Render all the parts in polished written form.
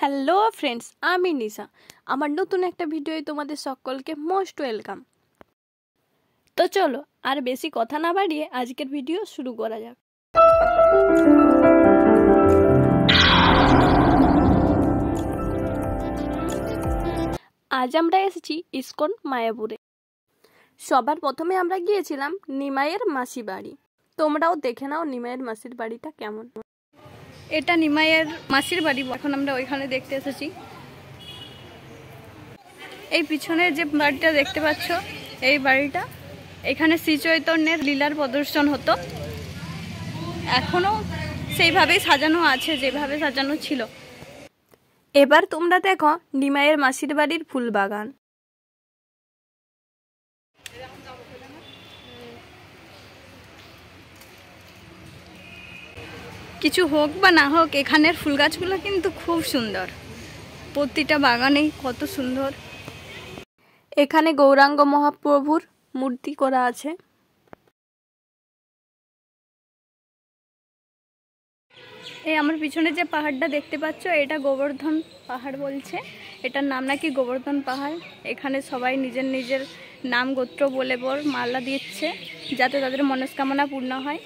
Hello friends, আমি নিশা। আমার নতুন একটা ভিডিওয় তোমাদের সকলকে মোস্ট ওয়েলকাম। তো চলো আর বেশি কথা না বাড়িয়ে আজকের ভিডিও শুরু করা যাক। আজ আমরা এসেছি ইসকন মায়াপুরে। সবার প্রথমে আমরা গিয়েছিলাম নিমাইয়ের মাসি বাড়ি। তোমরাও দেখে নাও নিমাইয়ের মাসির বাড়িটা কেমন। এটা নিমাইয়ের মাসির বাড়ি, এখন আমরা ওইখানে দেখতে এসেছি। এই পিছনে যে বাড়িটা দেখতে পাচ্ছ, এই বাড়িটা, এখানে শ্রী চৈতন্যের লীলার প্রদর্শন হতো। এখনো সেইভাবেই সাজানো আছে যেভাবে সাজানো ছিল। এবার তোমরা দেখো নিমাইয়ের মাসির বাড়ির ফুল বাগান। কিছু হোক বা না হোক, এখানের ফুল গাছগুলো কিন্তু খুব সুন্দর। প্রতিটা বাগানেই কত সুন্দর। এখানে গৌরাঙ্গ মহাপ্রভুর মূর্তি করা আছে। এই আমার পিছনে যে পাহাড়টা দেখতে পাচ্ছ, এটা গোবর্ধন পাহাড় বলছে। এটার নাম নাকি গোবর্ধন পাহাড়। এখানে সবাই নিজের নিজের নাম গোত্র বলে মালা দিচ্ছে, যাতে তাদের মনস্কামনা পূর্ণ হয়।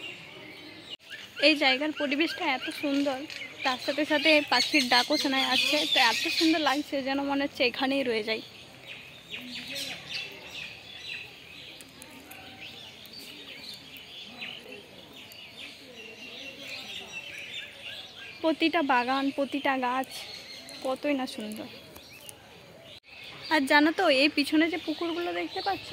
এই জায়গার পরিবেশটা এত সুন্দর, তার সাথে সাথে পাখির ডাকও শোনা যাচ্ছে। তো এত সুন্দর লাগছে যেন মনে হচ্ছে এখানেই রয়ে যায়। প্রতিটা বাগান, প্রতিটা গাছ কতই না সুন্দর। আর জানো তো, এই পিছনে যে পুকুরগুলো দেখতে পাচ্ছ,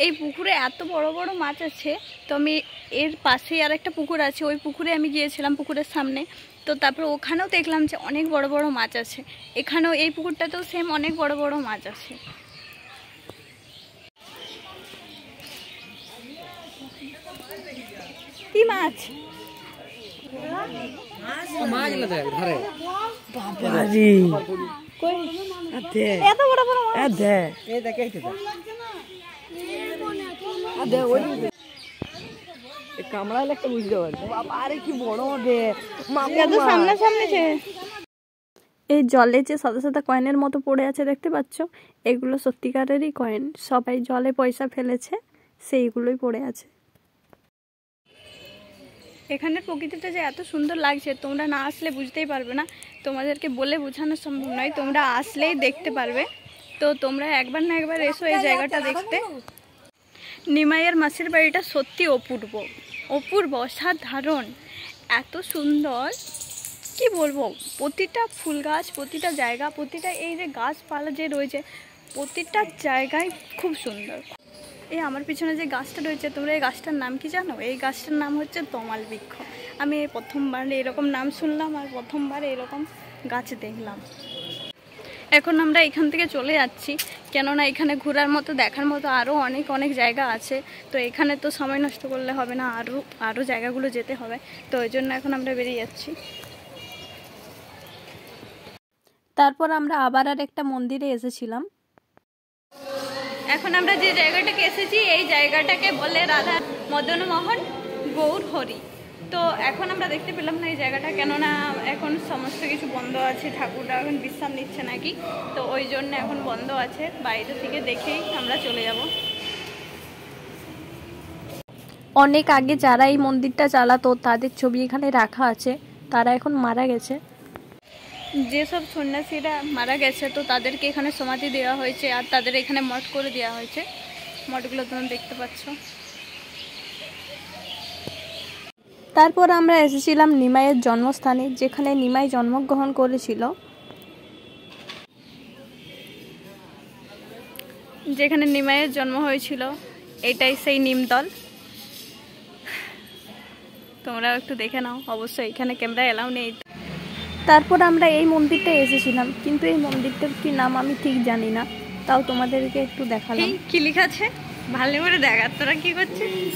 এই পুকুরে এত বড় বড় মাছ আছে। তো আমি এর পাশেই আর একটা পুকুর আছে, ওই পুকুরে আমি গিয়েছিলাম, পুকুরের সামনে। তো তারপর ওখানেও দেখলাম যে অনেক বড় বড় মাছ আছে। এখানেও এই পুকুরটাতেও সেম অনেক বড় বড় মাছ আছে। কি মাছ? এত বড় বড় মাছ। কামড়ালে একটা বুঝতে পারছি। বাবা আরে কি বড় সামনাসামনি। এই জলে যে সাদা সাদা কয়েনের মতো পড়ে আছে দেখতে পাচ্ছ, এগুলো সত্যিকারেরই কয়েন। সবাই জলে পয়সা ফেলেছে, সেইগুলোই পড়ে আছে। এখানের প্রকৃতিটা যে এত সুন্দর লাগছে, তোমরা না আসলে বুঝতেই পারবে না। তোমাদেরকে বলে বোঝানো সম্ভব নয়, তোমরা আসলেই দেখতে পারবে। তো তোমরা একবার না একবার এসো এই জায়গাটা দেখতে। নিমাইয়ের মাসির বাড়িটা সত্যি অপূর্ব, অপূর্ব, অসাধারণ, এত সুন্দর কি বলবো। প্রতিটা ফুল গাছ, প্রতিটা জায়গা, প্রতিটা এই যে গাছপালা যে রয়েছে, প্রতিটা জায়গায় খুব সুন্দর। এই আমার পিছনে যে গাছটা রয়েছে, তোমরা এই গাছটার নাম কি জানো? এই গাছটার নাম হচ্ছে তমাল বৃক্ষ। আমি প্রথমবার এরকম নাম শুনলাম আর প্রথমবার এরকম গাছ দেখলাম। এখন আমরা এখান থেকে চলে যাচ্ছি, কেননা এখানে ঘোরার মতো, দেখার মতো আরও অনেক অনেক জায়গা আছে। তো এখানে তো সময় নষ্ট করলে হবে না, আরও জায়গাগুলো যেতে হবে। তো ওই জন্য এখন আমরা বেরিয়ে যাচ্ছি। তারপর আমরা আবার আর একটা মন্দিরে এসেছিলাম। এখন আমরা যে জায়গাটাকে এসেছি, এই জায়গাটাকে বলে রাধা মদন মোহন গৌর হরি। তো এখন আমরা দেখতে পেলাম না এই জায়গাটা, কেননা এখন সমস্ত কিছু বন্ধ আছে। ঠাকুররা এখন বিশ্রাম নিচ্ছে নাকি, তো ওই জন্য এখন বন্ধ আছে। বাইরে থেকে দেখেই আমরা চলে যাব। অনেক আগে যারা এই মন্দিরটা চালাতো, তাদের ছবি এখানে রাখা আছে। তারা এখন মারা গেছে। যেসব সন্ন্যাসীরা মারা গেছে, তো তাদেরকে এখানে সমাধি দেওয়া হয়েছে, আর তাদের এখানে মঠ করে দেওয়া হয়েছে। মঠগুলো তোমরা দেখতে পাচ্ছ। তারপর আমরা এসেছিলাম নিমাইয়ের জন্মস্থানে, যেখানে নিমাই জন্মগ্রহণ করেছিল। যেখানে নিমাইয়ের জন্ম হয়েছিল, এটাই সেই নিমতল। তোমরাও একটু দেখে নাও। অবশ্যই এখানে ক্যামেরা এলাও নেই। তারপর আমরা এই মন্দিরটা এসেছিলাম, কিন্তু এই মন্দিরটার কি নাম আমি ঠিক জানি না, তাও তোমাদেরকে একটু দেখালাম। কি লেখা আছে ভালো করে দেখা। তোরা কি করছিস?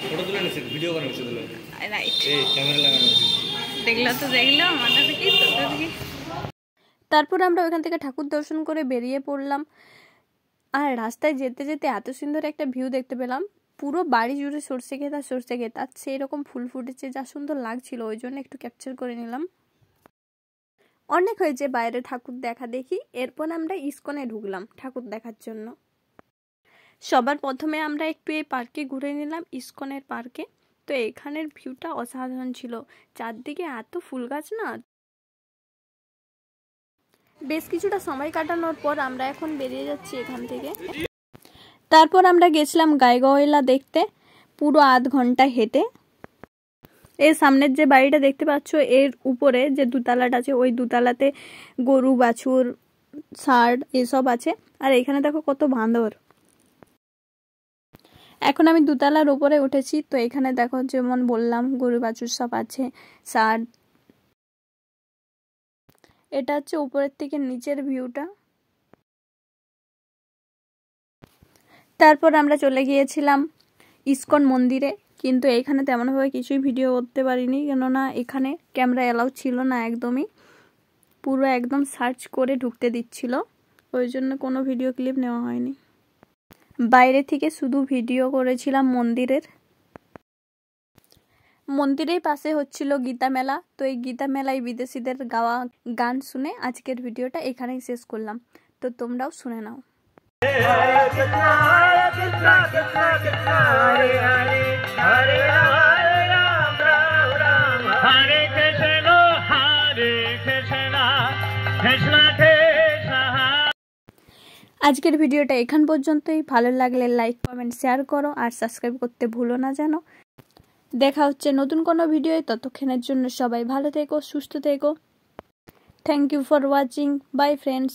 ফটো তুলে নিছিস, ভিডিও করে নিছিস? রাইট, এই ক্যামেরা লাগানো আছে। দেখলো তো দেখলো, আমাদের কি তোদের কি। তারপর আমরা ওখান থেকে ঠাকুর দর্শন করে বেরিয়ে পড়লাম। আর রাস্তায় যেতে যেতে এত সুন্দর একটা ভিউ দেখতে পেলাম। পুরো বাড়ি জুড়ে সরষে ক্ষেত আর সরষে ক্ষেত, আর সেই রকম ফুল ফুটেছে, যা সুন্দর লাগছিল। ওই জন্য একটু ক্যাপচার করে নিলাম। অনেক হয়েছে বাইরে ঠাকুর দেখা দেখি, এরপর আমরা ইস্কনে ঢুকলাম ঠাকুর দেখার জন্য। সবার প্রথমে আমরা একটু এই পার্কে ঘুরে নিলাম, ইস্কনের পার্কে। তো এখানের ভিউটা অসাধারণ ছিল, চারদিকে এত ফুল গাছ না। বেশ কিছুটা সময় কাটানোর পর আমরা এখন বেরিয়ে যাচ্ছি এখান থেকে। তারপর আমরা গেছিলাম গাইগহলা দেখতে, পুরো আধ ঘন্টা হেঁটে। এর সামনের যে বাড়িটা দেখতে পাচ্ছ, এর উপরে যে দুতলাটা আছে, ওই দুতলাতে গরু বাছুর ষাঁড় এসব আছে। আর এখানে দেখো কত বাঁদর। এখন আমি দুতলার উপরে উঠেছি। তো এখানে দেখো যেমন বললাম গরু বাছুর সব আছে, ষাঁড়। এটা হচ্ছে উপরের থেকে নিচের ভিউটা। তারপর আমরা চলে গিয়েছিলাম ইস্কন মন্দিরে, কিন্তু এখানে তেমনভাবে কিছুই ভিডিও করতে পারিনি, কেননা এখানে ক্যামেরা অ্যালাউ ছিল না একদমই। পুরো একদম সার্চ করে ঢুকতে দিচ্ছিল, ওই জন্য কোনো ভিডিও ক্লিপ নেওয়া হয়নি। বাইরে থেকে শুধু ভিডিও করেছিলাম মন্দিরের। মন্দিরের পাশে হচ্ছিল গীতা মেলা। তো এই গীতা মেলায় বিদেশিদের গাওয়া গান শুনে আজকের ভিডিওটা এখানেই শেষ করলাম। তো তোমরাও শুনে নাও। আজকের ভিডিওটা এখান পর্যন্তই। ভালো লাগলে লাইক কমেন্ট শেয়ার করো, আর সাবস্ক্রাইব করতে ভুলো না যেন। দেখা হচ্ছে নতুন কোনো ভিডিওয়, ততক্ষণের জন্য সবাই ভালো থেকো, সুস্থ থেকো। Thank you for watching. Bye friends.